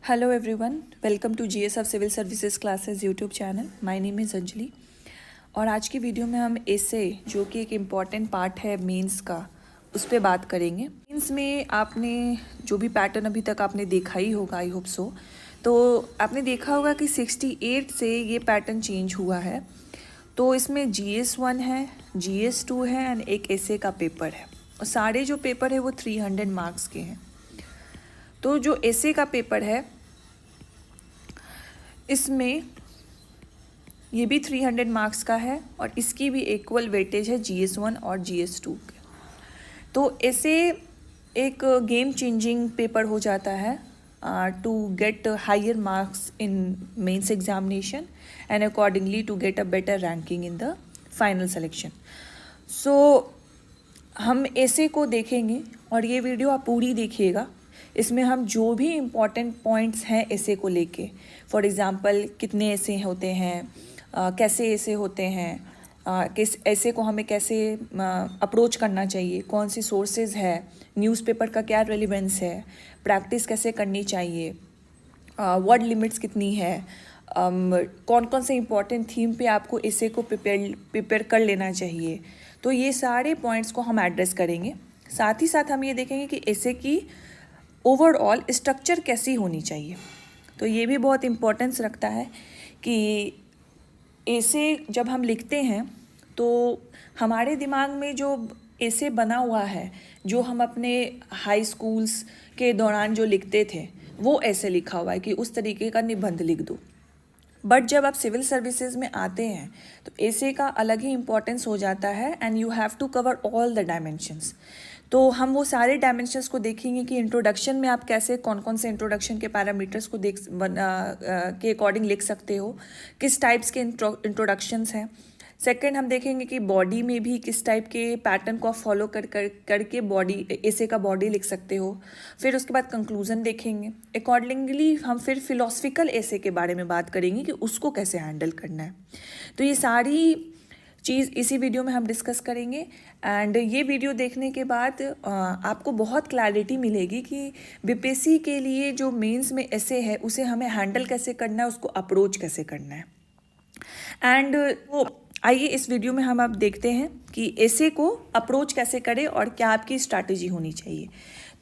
Hello everyone, welcome to GS of Civil Services Classes YouTube channel. My name is Anjali और आज की video में हम एसे जो कि एक इम्पॉर्टेंट पार्ट है मेंस का उस पर बात करेंगे. मेंस में आपने जो भी पैटर्न अभी तक आपने देखा ही होगा, आई होप सो. तो आपने देखा होगा कि 68 से ये पैटर्न चेंज हुआ है. तो इसमें GS1 है, GS2 है एंड एक एसे का पेपर है और सारे जो पेपर है वो 300 मार्क्स के हैं. तो जो एसे का पेपर है इसमें ये भी 300 मार्क्स का है और इसकी भी इक्वल वेटेज है GS1 और GS2 के. तो ऐसे एक गेम चेंजिंग पेपर हो जाता है to get higher marks in mains examination and accordingly to get a better ranking in the final selection. So हम ऐसे को देखेंगे और ये वीडियो आप पूरी देखिएगा. इसमें हम जो भी इम्पॉर्टेंट पॉइंट्स हैं ऐसे को लेके, फॉर एग्ज़ाम्पल कितने ऐसे होते हैं, कैसे ऐसे होते हैं, किस ऐसे को हमें कैसे अप्रोच करना चाहिए, कौन सी सोर्सेज है, न्यूज़पेपर का क्या रेलिवेंस है, प्रैक्टिस कैसे करनी चाहिए, वर्ड लिमिट्स कितनी है, कौन कौन से इम्पॉर्टेंट थीम पे आपको ऐसे को प्रिपेयर कर लेना चाहिए. तो ये सारे पॉइंट्स को हम एड्रेस करेंगे. साथ ही साथ हम ये देखेंगे कि ऐसे की ओवरऑल स्ट्रक्चर कैसी होनी चाहिए. तो ये भी बहुत इम्पोर्टेंस रखता है कि ऐसे जब हम लिखते हैं तो हमारे दिमाग में जो ऐसे बना हुआ है, जो हम अपने हाई स्कूल्स के दौरान जो लिखते थे वो ऐसे लिखा हुआ है कि उस तरीके का निबंध लिख दो. बट जब आप सिविल सर्विसेज में आते हैं तो ऐसे का अलग ही इम्पोर्टेंस हो जाता है and you have to cover all the dimensions. तो हम वो सारे डायमेंशंस को देखेंगे कि इंट्रोडक्शन में आप कैसे कौन कौन से इंट्रोडक्शन के पैरामीटर्स को के अकॉर्डिंग लिख सकते हो, किस टाइप्स के इंट्रोडक्शंस हैं. सेकंड हम देखेंगे कि बॉडी में भी किस टाइप के पैटर्न को आप फॉलो करके बॉडी ऐसे का बॉडी लिख सकते हो. फिर उसके बाद कंक्लूजन देखेंगे. अकॉर्डिंगली हम फिर फिलोसफिकल ऐसे के बारे में बात करेंगे कि उसको कैसे हैंडल करना है. तो ये सारी चीज़ इसी वीडियो में हम डिस्कस करेंगे एंड ये वीडियो देखने के बाद आपको बहुत क्लैरिटी मिलेगी कि बीपीएससी के लिए जो मेंस में ऐसे है उसे हमें हैंडल कैसे करना है, उसको अप्रोच कैसे करना है. एंड वो आइए इस वीडियो में हम अब देखते हैं कि ऐसे को अप्रोच कैसे करें और क्या आपकी स्ट्रैटेजी होनी चाहिए.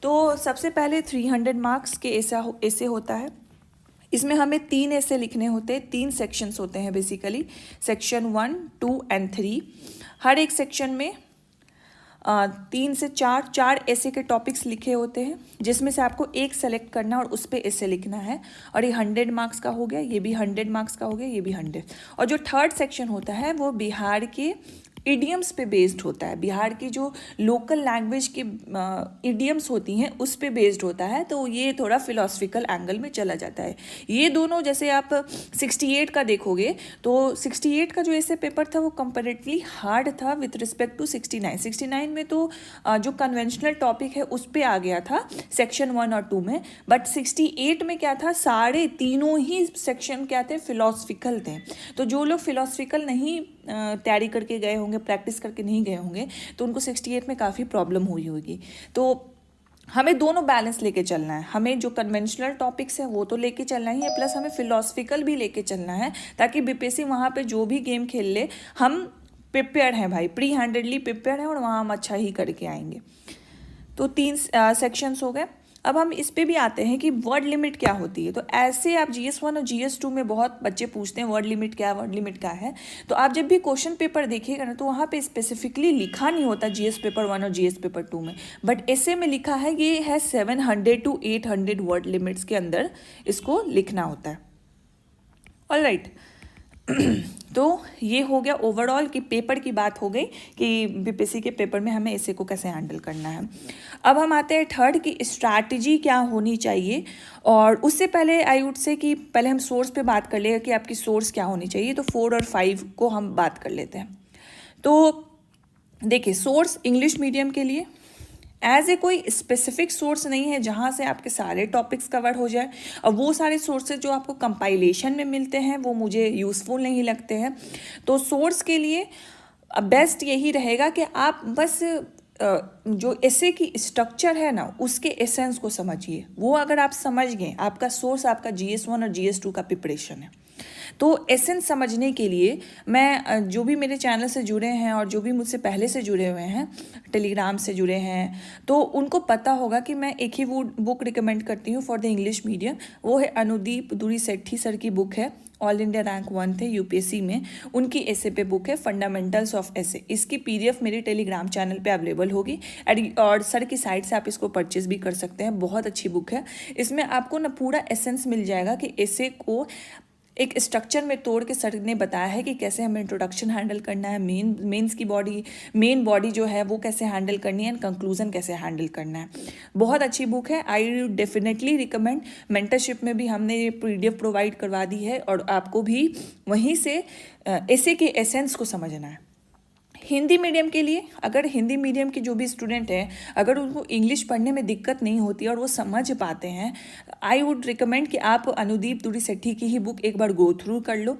तो सबसे पहले 300 मार्क्स के ऐसे होता है. इसमें हमें 3 ऐसे लिखने होते हैं. 3 सेक्शंस होते हैं बेसिकली, सेक्शन 1, 2 एंड 3. हर एक सेक्शन में 3 से 4 ऐसे के टॉपिक्स लिखे होते हैं जिसमें से आपको एक सेलेक्ट करना और उस पर ऐसे लिखना है. और ये 100 मार्क्स का हो गया, ये भी 100 मार्क्स का हो गया, ये भी 100. और जो थर्ड सेक्शन होता है वो बिहार के इडियम्स पे बेस्ड होता है. बिहार की जो लोकल लैंग्वेज की इडियम्स होती हैं उस पे बेस्ड होता है. तो ये थोड़ा फिलोसफिकल एंगल में चला जाता है. ये दोनों जैसे आप 68 का देखोगे तो 68 का जो ऐसे पेपर था वो कंपैरेटिवली हार्ड था विथ रिस्पेक्ट टू 69 में. तो जो कन्वेंशनल टॉपिक है उस पर आ गया था सेक्शन 1 और 2 में. बट 68 में क्या था, सारे तीनों ही सेक्शन क्या थे, फिलोसफिकल थे. तो जो लोग फिलोसफिकल नहीं तैयारी करके गए होंगे, प्रैक्टिस करके नहीं गए होंगे, तो उनको 68 में काफ़ी प्रॉब्लम हुई होगी. तो हमें दोनों बैलेंस लेके चलना है. हमें जो कन्वेंशनल टॉपिक्स हैं वो तो लेके चलना ही है, प्लस हमें फिलोसफिकल भी लेके चलना है ताकि बीपीएससी वहाँ पे जो भी गेम खेल ले हम प्रिपेयर हैं भाई, प्री हैंडेडली प्रिपेयर हैं और वहाँ हम अच्छा ही करके आएंगे. तो 3 सेक्शंस हो गए. अब हम इस पे भी आते हैं कि वर्ड लिमिट क्या होती है. तो ऐसे आप GS1 और GS2 में बहुत बच्चे पूछते हैं वर्ड लिमिट क्या है, वर्ड लिमिट क्या है. तो आप जब भी क्वेश्चन पेपर देखिएगा ना तो वहाँ पे स्पेसिफिकली लिखा नहीं होता GS पेपर 1 और GS पेपर 2 में, बट ऐसे में लिखा है ये है 700 to 800 वर्ड लिमिट्स के अंदर इसको लिखना होता है. ऑलराइट. तो ये हो गया ओवरऑल कि पेपर की बात हो गई कि बीपीएससी के पेपर में हमें ऐसे को कैसे हैंडल करना है. अब हम आते हैं थर्ड की स्ट्रैटेजी क्या होनी चाहिए. और उससे पहले आई वुड से कि पहले हम सोर्स पे बात कर लेगा कि आपकी सोर्स क्या होनी चाहिए. तो 4 और 5 को हम बात कर लेते हैं. तो देखिए, सोर्स इंग्लिश मीडियम के लिए एज ए कोई स्पेसिफिक सोर्स नहीं है जहाँ से आपके सारे टॉपिक्स कवर हो जाए. और वो सारे सोर्सेज जो आपको कंपाइलेशन में मिलते हैं वो मुझे यूज़फुल नहीं लगते हैं. तो सोर्स के लिए बेस्ट यही रहेगा कि आप बस जो ऐसे की स्ट्रक्चर है ना, उसके एसेंस को समझिए। वो अगर आप समझ गए, आपका सोर्स आपका GS1 और GS2 का प्रिपरेशन है, तो एसेंस समझने के लिए मैं जो भी मेरे चैनल से जुड़े हैं और जो भी मुझसे पहले से जुड़े हुए हैं, टेलीग्राम से जुड़े हैं, तो उनको पता होगा कि मैं एक ही वो बुक रिकमेंड करती हूँ फॉर द इंग्लिश मीडियम। वो है अनुदीप दुरी सेठी सर की बुक है, ऑल इंडिया रैंक 1 थे UPSC में, उनकी ऐसे पे बुक है फंडामेंटल्स ऑफ ऐसे। इसकी PDF मेरे टेलीग्राम चैनल पे अवेलेबल होगी और सर की साइट से आप इसको परचेज भी कर सकते हैं। बहुत अच्छी बुक है। इसमें आपको ना पूरा एसेंस मिल जाएगा कि ऐसे को एक स्ट्रक्चर में तोड़ के सर ने बताया है कि कैसे हमें इंट्रोडक्शन हैंडल करना है, मेंस की मेन बॉडी जो है वो कैसे हैंडल करनी है, एंड कंक्लूजन कैसे हैंडल करना है। बहुत अच्छी बुक है। I definitely recommend. मेंटरशिप में भी हमने ये PDF प्रोवाइड करवा दी है और आपको भी वहीं से ऐसे के एसेंस को समझना है। हिंदी मीडियम के लिए, अगर हिंदी मीडियम के जो भी स्टूडेंट हैं, अगर उनको इंग्लिश पढ़ने में दिक्कत नहीं होती और वो समझ पाते हैं, आई वुड रिकमेंड कि आप अनुदीप दुरी सेठी की ही बुक एक बार गो थ्रू कर लो।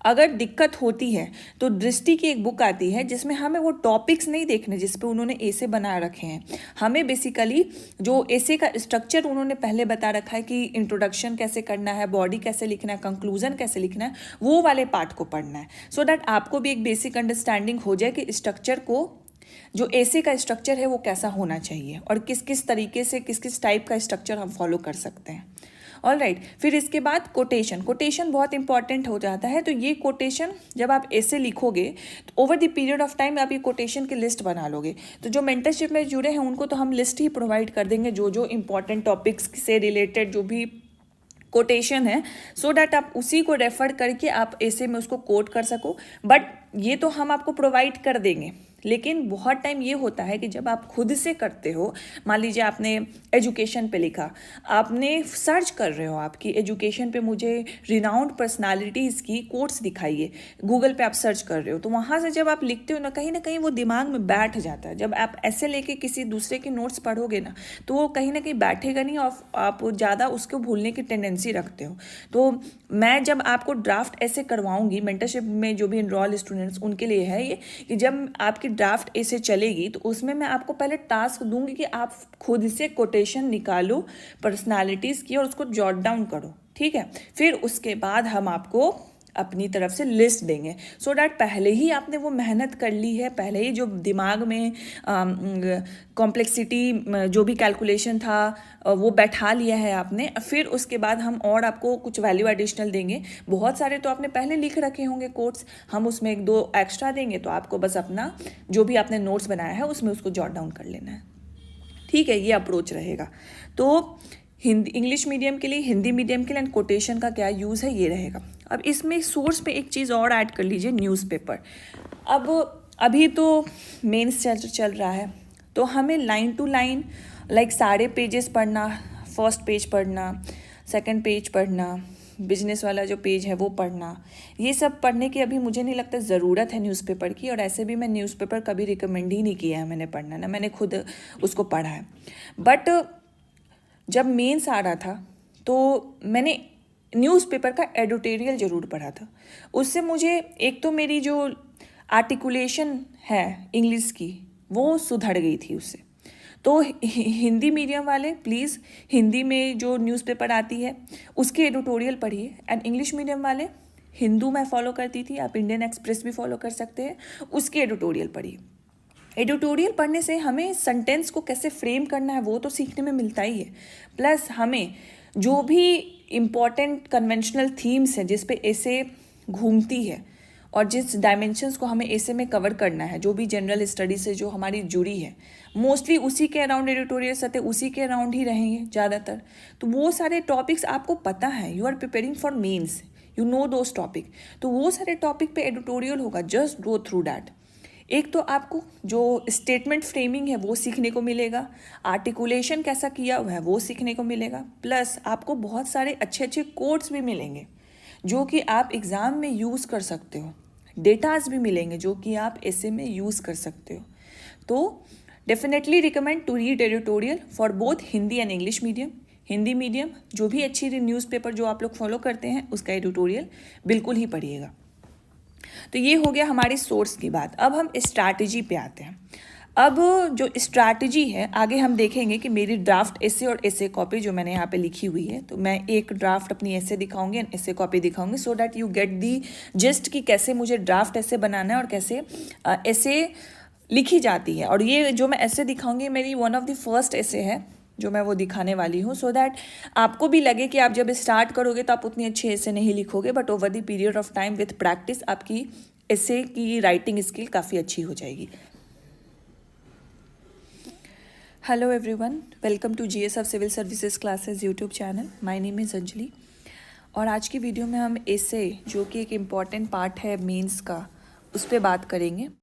अगर दिक्कत होती है तो दृष्टि की एक बुक आती है जिसमें हमें वो टॉपिक्स नहीं देखने जिस पे उन्होंने ऐसे बना रखे हैं। हमें बेसिकली जो ऐसे का स्ट्रक्चर उन्होंने पहले बता रखा है कि इंट्रोडक्शन कैसे करना है, बॉडी कैसे लिखना है, कंक्लूजन कैसे लिखना है, वो वाले पार्ट को पढ़ना है, सो दैट आपको भी एक बेसिक अंडरस्टैंडिंग हो जाए कि स्ट्रक्चर को, जो ऐसे का स्ट्रक्चर है वो कैसा होना चाहिए और किस किस तरीके से किस किस टाइप का स्ट्रक्चर हम फॉलो कर सकते हैं। ऑल राइट, फिर इसके बाद कोटेशन बहुत इंपॉर्टेंट हो जाता है। तो ये कोटेशन जब आप ऐसे लिखोगे तो over the period of time आप ये कोटेशन की लिस्ट बना लोगे। तो जो मेंटरशिप में जुड़े हैं उनको तो हम लिस्ट ही प्रोवाइड कर देंगे, जो जो इंपॉर्टेंट टॉपिक्स से रिलेटेड जो भी कोटेशन है, सो डैट आप उसी को रेफर करके आप ऐसे में उसको कोट कर सको। बट ये तो हम आपको प्रोवाइड कर देंगे, लेकिन बहुत टाइम ये होता है कि जब आप खुद से करते हो, मान लीजिए आपने एजुकेशन पे लिखा, आपने सर्च कर रहे हो आपकी एजुकेशन पे मुझे रिनाउंड पर्सनालिटीज़ की कोट्स दिखाइए, गूगल पे आप सर्च कर रहे हो, तो वहाँ से जब आप लिखते हो ना कहीं वो दिमाग में बैठ जाता है। जब आप ऐसे लेके किसी दूसरे के नोट्स पढ़ोगे ना, तो वो कहीं ना कहीं बैठेगा नहीं और आप ज़्यादा उसको भूलने की टेंडेंसी रखते हो। तो मैं जब आपको ड्राफ्ट ऐसे करवाऊंगी, मेंटरशिप में जो भी इनरोल स्टूडेंट्स उनके लिए है ये, कि जब आपकी ड्राफ्ट ऐसे चलेगी तो उसमें मैं आपको पहले टास्क दूंगी कि आप खुद से कोटेशन निकालो पर्सनालिटीज़ की और उसको जॉट डाउन करो, ठीक है। फिर उसके बाद हम आपको अपनी तरफ से लिस्ट देंगे, सो डैट पहले ही आपने वो मेहनत कर ली है, पहले ही जो दिमाग में कॉम्प्लेक्सिटी जो भी कैलकुलेशन था वो बैठा लिया है आपने। फिर उसके बाद हम और आपको कुछ वैल्यू एडिशनल देंगे। बहुत सारे तो आपने पहले लिख रखे होंगे कोट्स, हम उसमें 1-2 एक्स्ट्रा देंगे, तो आपको बस अपना जो भी आपने नोट्स बनाया है उसमें उसको जॉट डाउन कर लेना है, ठीक है। ये अप्रोच रहेगा। तो हिंदी इंग्लिश मीडियम के लिए, हिंदी मीडियम के लिए एंड कोटेशन का क्या यूज़ है, ये रहेगा। अब इसमें सोर्स पे एक चीज़ और ऐड कर लीजिए, न्यूज़पेपर। अब अभी तो मेंस चल रहा है, तो हमें लाइन टू लाइन लाइक सारे पेजेस पढ़ना, फर्स्ट पेज पढ़ना, सेकंड पेज पढ़ना, बिजनेस वाला जो पेज है वो पढ़ना, ये सब पढ़ने की अभी मुझे नहीं लगता ज़रूरत है न्यूज़पेपर की। और ऐसे भी मैं न्यूज़पेपर कभी रिकमेंड ही नहीं किया है मैंने पढ़ना, ना मैंने खुद उसको पढ़ा है। बट जब मेंस आ रहा था तो मैंने न्यूज़पेपर का एडिटोरियल ज़रूर पढ़ा था। उससे मुझे एक तो मेरी जो आर्टिकुलेशन है इंग्लिश की वो सुधर गई थी उससे। तो हिंदी मीडियम वाले प्लीज़ हिंदी में जो न्यूज़पेपर आती है उसके एडिटोरियल पढ़िए, एंड इंग्लिश मीडियम वाले, हिंदू मैं फॉलो करती थी, आप इंडियन एक्सप्रेस भी फॉलो कर सकते हैं, उसके एडिटोरियल पढ़िए। एडिटोरियल पढ़ने से हमें सेंटेंस को कैसे फ्रेम करना है वो तो सीखने में मिलता ही है, प्लस हमें जो भी इम्पॉर्टेंट कन्वेंशनल थीम्स हैं जिस पे ऐसे घूमती है और जिस डायमेंशंस को हमें ऐसे में कवर करना है, जो भी जनरल स्टडी से जो हमारी जुड़ी है, मोस्टली उसी के अराउंड एडिटोरियल्स आते, उसी के अराउंड ही रहेंगे ज़्यादातर। तो वो सारे टॉपिक्स आपको पता है, you are preparing for mains, you know those topic, तो वो सारे टॉपिक पे एडिटोरियल होगा, जस्ट गो थ्रू दैट। एक तो आपको जो स्टेटमेंट फ्रेमिंग है वो सीखने को मिलेगा, आर्टिकुलेशन कैसा किया हुआ है वो सीखने को मिलेगा, प्लस आपको बहुत सारे अच्छे अच्छे कोड्स भी मिलेंगे जो कि आप एग्ज़ाम में यूज़ कर सकते हो, डेटाज भी मिलेंगे जो कि आप ऐसे में यूज़ कर सकते हो। तो definitely recommend to read editorial for both Hindi and English medium. Hindi medium जो भी अच्छी न्यूज़पेपर जो आप लोग फॉलो करते हैं उसका एडिटोरियल बिल्कुल ही पढ़िएगा। तो ये हो गया हमारी सोर्स की बात। अब हम स्ट्रैटेजी पे आते हैं। अब जो स्ट्रैटेजी है आगे हम देखेंगे कि मेरी ड्राफ्ट एसे और एसे कॉपी जो मैंने यहाँ पे लिखी हुई है, तो मैं एक ड्राफ्ट अपनी एसे दिखाऊंगी एंड एसे कॉपी दिखाऊंगी, so that you get the gist कि कैसे मुझे ड्राफ्ट एसे बनाना है और कैसे एसे लिखी जाती है। और ये जो मैं एसे दिखाऊंगी मेरी one of the first essay है जो मैं वो दिखाने वाली हूँ, सो दैट आपको भी लगे कि आप जब स्टार्ट करोगे तो आप उतनी अच्छी एसे नहीं लिखोगे, but over the period of time with practice आपकी एसे की राइटिंग स्किल काफ़ी अच्छी हो जाएगी। Hello everyone, welcome to GS of civil services classes YouTube channel. My name is Anjali और आज की वीडियो में हम एसे जो कि एक इम्पॉर्टेंट पार्ट है मेंस का, उस पर बात करेंगे।